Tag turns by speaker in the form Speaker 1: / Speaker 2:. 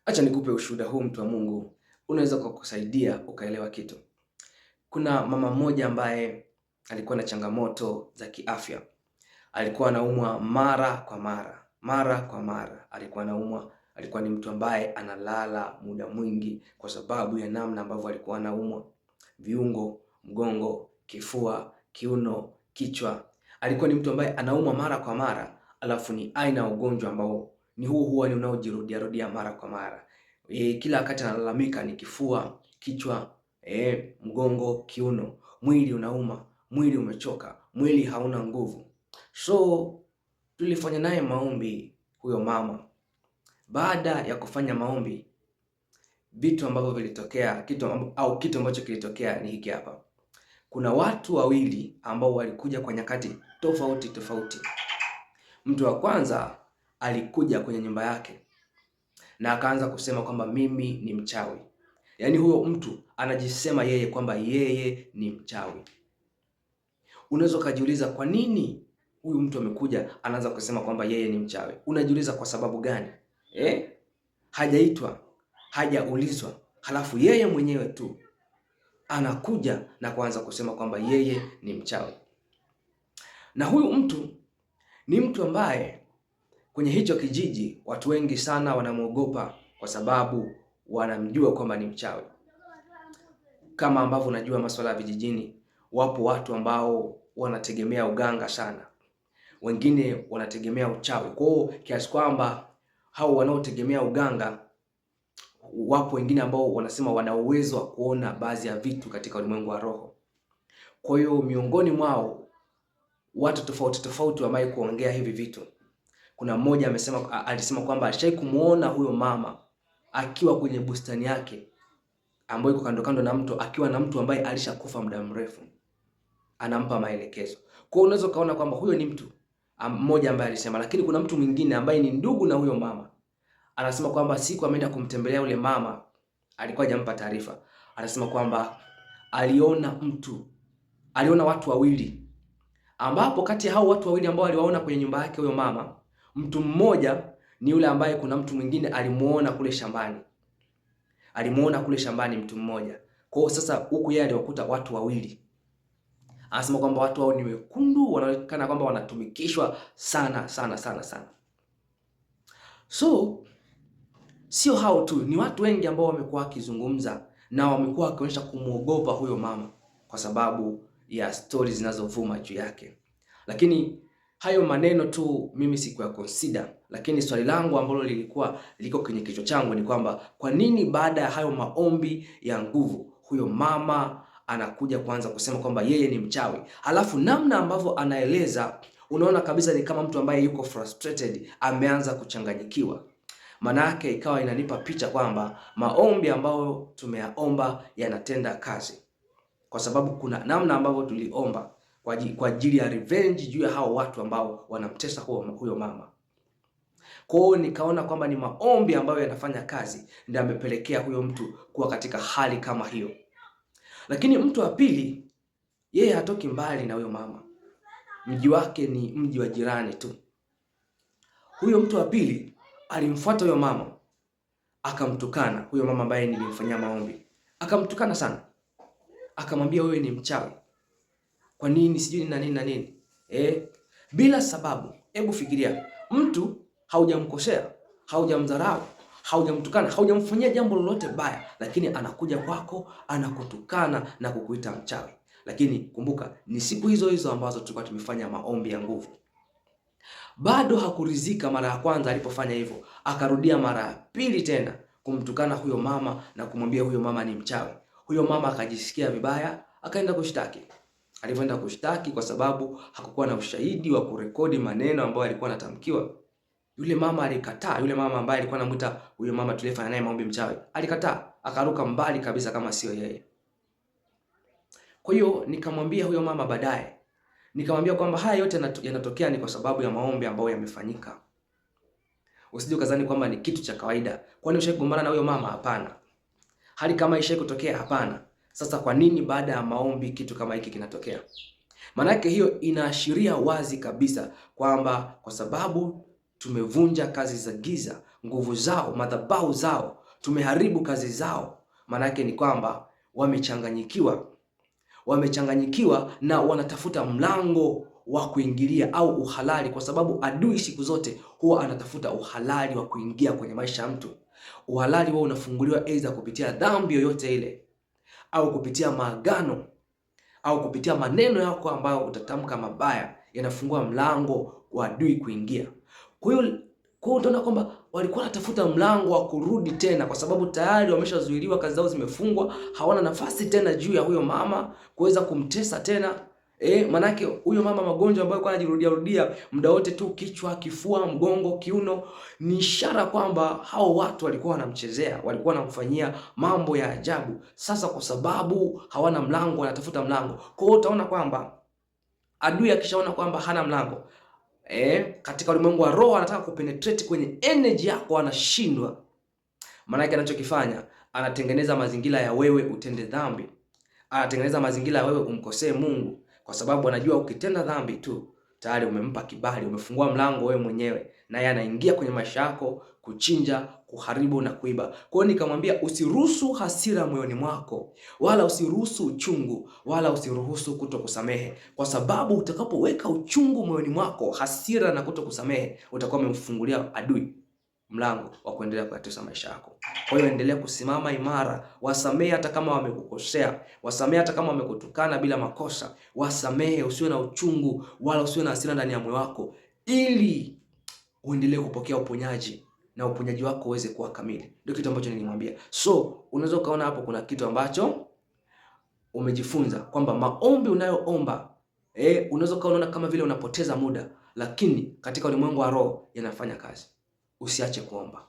Speaker 1: Acha nikupe ushuhuda huu, mtu wa Mungu, unaweza kukusaidia ukaelewa kitu. Kuna mama mmoja ambaye alikuwa na changamoto za kiafya. Alikuwa anaumwa mara kwa mara alikuwa anaumwa. Alikuwa ni mtu ambaye analala muda mwingi kwa sababu ya namna ambavyo alikuwa anaumwa. Viungo, mgongo, kifua, kiuno, kichwa. Alikuwa ni mtu ambaye anaumwa mara kwa mara, alafu ni aina ya ugonjwa ambao ni huwa ni unaojirudia rudia mara kwa mara. Kila wakati analalamika ni kifua, kichwa, mgongo, kiuno. Mwili unauma, mwili umechoka, mwili hauna nguvu. So tulifanya naye maombi huyo mama. Baada ya kufanya maombi, vitu ambavyo vilitokea, kitu ambacho kilitokea ni hiki hapa. Kuna watu wawili ambao walikuja kwa nyakati tofauti tofauti. Mtu wa kwanza alikuja kwenye nyumba yake na akaanza kusema kwamba mimi ni mchawi. Yaani huyo mtu anajisema yeye kwamba yeye ni mchawi. Unaweza kujiuliza kwa nini huyu mtu amekuja anaanza kusema kwamba yeye ni mchawi? Unajiuliza kwa sababu gani? Hajaitwa, hajaulizwa, halafu yeye mwenyewe tu anakuja na kuanza kusema kwamba yeye ni mchawi. Na huyu mtu ni mtu ambaye kwenye hicho kijiji watu wengi sana wanamwogopa kwa sababu wanamjua kwamba ni mchawi. Kama ambavyo unajua masuala ya vijijini, wapo watu ambao wanategemea uganga sana. Wengine wanategemea uchawi. Kwa hiyo kiasi kwamba hao wanaotegemea uganga, wapo wengine ambao wanasema wana uwezo wa kuona baadhi ya vitu katika ulimwengu wa roho. Kwa hiyo miongoni mwao watu tofauti tofauti wamewahi kuongea hivi vitu. Kuna mmoja alisema kwamba alishawahi kumuona huyo mama akiwa kwenye bustani yake ambayo iko kando na mto, akiwa na mtu ambaye alishakufa muda mrefu, anampa maelekezo. Kwa hiyo unaweza kaona kwamba huyo ni mtu mmoja ambaye alisema, lakini kuna mtu mwingine ambaye ni ndugu na huyo mama anasema kwamba siku ameenda kumtembelea yule mama, alikuwa hajampa taarifa. Anasema kwamba aliona watu wawili, ambapo kati ya hao watu wawili ambao aliwaona kwenye nyumba yake huyo mama, mtu mmoja ni yule ambaye kuna mtu mwingine alimuona kule shambani. Alimuona kule shambani mtu mmoja. Kwa hiyo sasa huku yeye aliwakuta watu wawili. Anasema kwamba watu hao ni wekundu, wanaonekana kwamba wanatumikishwa sana sana sana sana. So sio hao tu, ni watu wengi ambao wamekuwa wakizungumza na wamekuwa wakionyesha kumuogopa huyo mama kwa sababu ya stories zinazovuma juu yake. Lakini hayo maneno tu mimi sikuya consider, lakini swali langu ambalo liko kwenye kichwa changu ni kwamba kwa nini baada ya hayo maombi ya nguvu huyo mama anakuja kuanza kusema kwamba yeye ni mchawi? Halafu namna ambavyo anaeleza, unaona kabisa ni kama mtu ambaye yuko frustrated, ameanza kuchanganyikiwa. Manake ikawa inanipa picha kwamba maombi ambayo tumeyaomba yanatenda kazi, kwa sababu kuna namna ambavyo tuliomba kwa ajili ya revenge juu ya hao watu ambao wanamtesa huyo mama. Kwa hiyo nikaona kwamba ni maombi ambayo yanafanya kazi ndio amepelekea huyo mtu kuwa katika hali kama hiyo. Lakini mtu wa pili, yeye hatoki mbali na huyo mama, mji wake ni mji wa jirani tu. Huyo mtu wa pili alimfuata huyo mama, akamtukana huyo mama ambaye nilimfanyia maombi, akamtukana sana, akamwambia wewe ni mchawi, kwa nini sijui na nini na nini, bila sababu. Hebu fikiria, mtu haujamkosea, haujamdharau, haujamtukana, haujamfanyia jambo lolote baya, lakini anakuja kwako anakutukana na kukuita mchawi. Lakini kumbuka ni siku hizo hizo ambazo tulikuwa tumefanya maombi ya nguvu. Bado hakuridhika mara ya kwanza alipofanya hivyo, akarudia mara ya pili tena kumtukana huyo mama na kumwambia huyo mama ni mchawi. Huyo mama akajisikia vibaya, akaenda kushtaki. Alipoenda kushtaki, kwa sababu hakukuwa na ushahidi wa kurekodi maneno ambayo alikuwa anatamkiwa, yule mama alikataa. Yule mama ambaye alikuwa anamuita huyo mama tulifanya naye maombi mchawi, alikataa, akaruka mbali kabisa kama sio yeye. Kwa hiyo nikamwambia huyo mama baadaye, nikamwambia kwamba haya yote yanatokea ni kwa sababu ya maombi ambayo yamefanyika. Usije ukazani kwamba ni kitu cha kawaida. Kwani ushakugombana na huyo mama? Hapana. Hali kama ishe kutokea? Hapana. Sasa kwa nini baada ya maombi kitu kama hiki kinatokea? Manake hiyo inaashiria wazi kabisa kwamba kwa sababu tumevunja kazi za giza, nguvu zao, madhabahu zao, tumeharibu kazi zao. Maana yake ni kwamba wamechanganyikiwa na wanatafuta mlango wa kuingilia au uhalali, kwa sababu adui siku zote huwa anatafuta uhalali wa kuingia kwenye maisha ya mtu. Uhalali wao unafunguliwa aidha kupitia dhambi yoyote ile, au kupitia maagano, au kupitia maneno yako ambayo utatamka mabaya, yanafungua mlango wa adui kuingia. Kwa hiyo utaona kwamba walikuwa wanatafuta mlango wa kurudi tena, kwa sababu tayari wameshazuiliwa, kazi zao zimefungwa, hawana nafasi tena juu ya huyo mama kuweza kumtesa tena. Manake huyo mama magonjwa ambayo alikuwa anajirudia rudia muda wote tu, kichwa, kifua, mgongo, kiuno, ni ishara kwamba hao watu walikuwa wanamchezea, walikuwa wanamfanyia mambo ya ajabu. Sasa kwa sababu hawana mlango, wanatafuta mlango. Kwa hiyo utaona kwamba adui akishaona kwamba hana mlango, katika ulimwengu wa roho anataka kupenetrate kwenye energy yako, anashindwa. Maanake anachokifanya, anatengeneza mazingira ya wewe utende dhambi, anatengeneza mazingira ya wewe umkosee Mungu, kwa sababu anajua ukitenda dhambi tu tayari umempa kibali, umefungua mlango wewe mwenyewe, naye anaingia kwenye maisha yako kuchinja, kuharibu na kuiba. Kwa hiyo nikamwambia usiruhusu hasira moyoni mwako, wala usiruhusu uchungu, wala usiruhusu kutokusamehe, kwa sababu utakapoweka uchungu moyoni mwako, hasira na kutokusamehe, utakuwa umemfungulia adui mlango wa kuendelea kuyatesa maisha yako. Kwa hiyo endelea kusimama imara, wasamehe hata kama wamekukosea, wasamehe hata kama wamekutukana bila makosa, wasamehe, usiwe na uchungu wala usiwe na hasira ndani ya moyo wako, ili uendelee kupokea uponyaji na uponyaji wako uweze kuwa kamili. Ndio kitu ambacho nilimwambia. So unaweza ukaona hapo kuna kitu ambacho umejifunza kwamba maombi unayoomba, unaweza ukaona kama vile unapoteza muda, lakini katika ulimwengu wa roho yanafanya kazi. Usiache kuomba.